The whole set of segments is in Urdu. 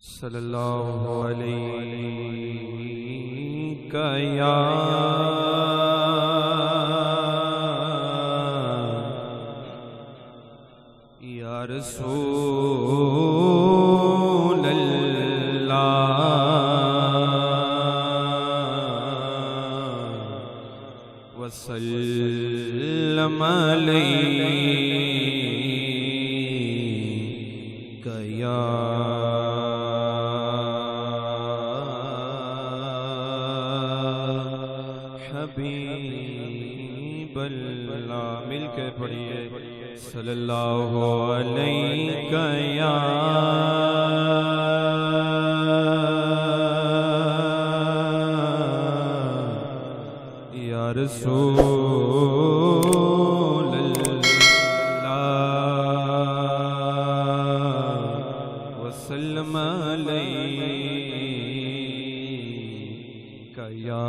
صلی اللہ علیہ یا رسول اللہ وسلم علیک یا حبیب اللہ۔ مل کے پڑھیے صلی اللہ علیہ یا رسول اللہ وسلم علیک یا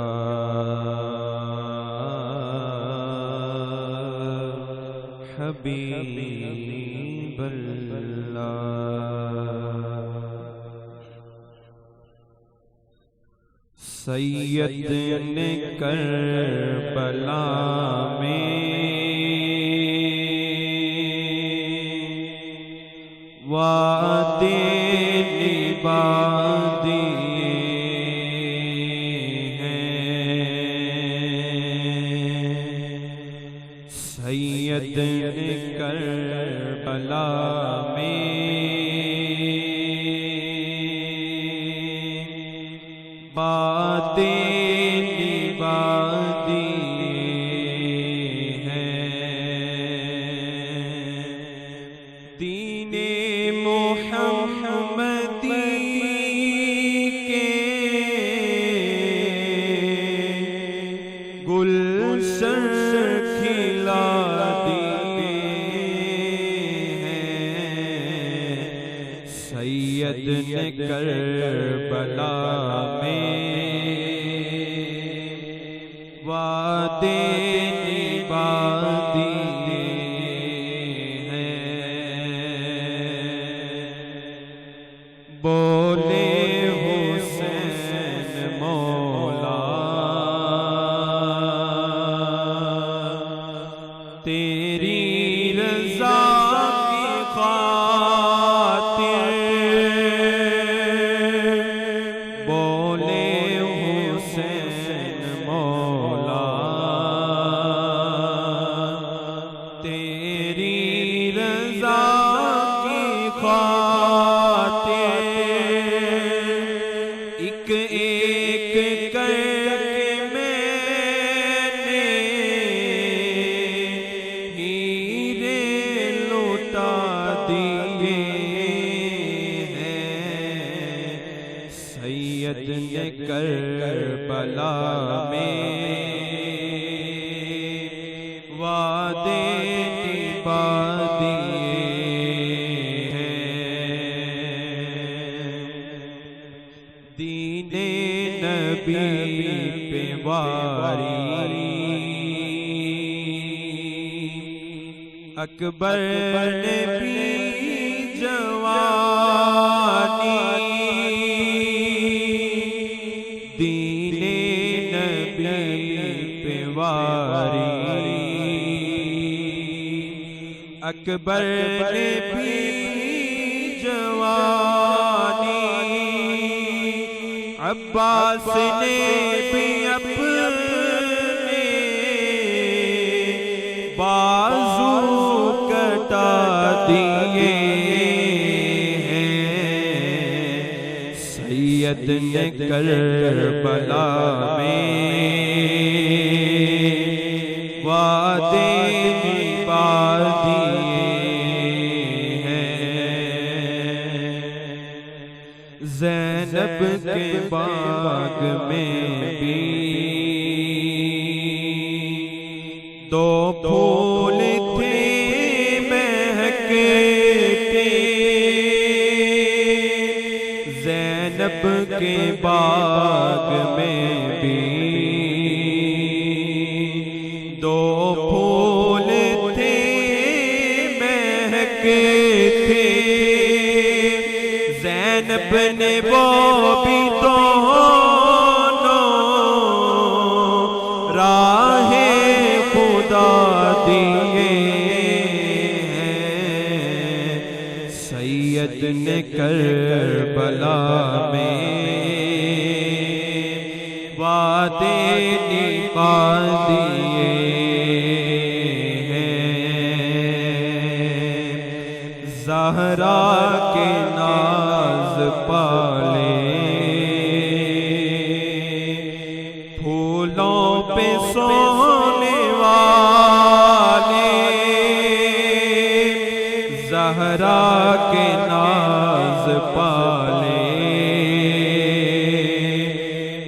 حبیب اللہ۔ سید نے کربلا میں وعدے نبھا دیے ہیں، سید نے کربلا میں وعدے نبھا دیے ہیں، دین محمدی کے گلشن کھلا دیے ہیں، سید نے کربلا میں وعدے نبھا دیے ہیں، بولے حسین مولا تیری رضا کی خاطر، بولے حسین مولا تیری رضا کی خاطر، ایک ایک کر کے میں نے ہیرے لوٹا دیے ہیں، سید نے کربلا میں وعدے نبھا دیے ہیں، دین نبی پہ واری اکبر نے بھی جوانی، دین نبی پہ واری اکبر نے بھی جوانی، عباس نے بھی اپنے بازو کٹا دیے ہیں، سید نے کربلا میں وعدے نبھا دیے ہیں، زینب کے باغ میں بھی دو پھول تھے مہکتے، زینب کے باغ میں بھی دو پھول تھے مہکتے، زینب زینب نے وہ بھی دونوں راہ خدا دیے ہیں، سید نے کربلا میں وعدے نبھا دیے ہیں، زہرا کے ناز پالے پھولوں پہ سونے والے، زہرا کے ناز پالے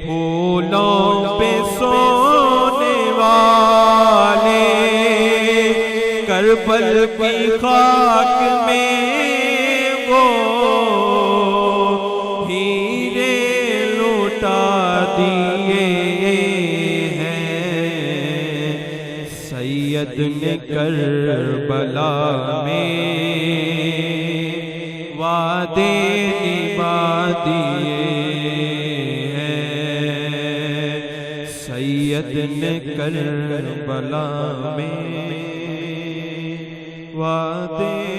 پھولوں پہ سونے والے، کربل کی خاک میں وہ ہیرے لوٹا دیے ہیں، سید نے کربلا میں وعدے نبھا دیے ہیں، سید نے کربلا میں وعدے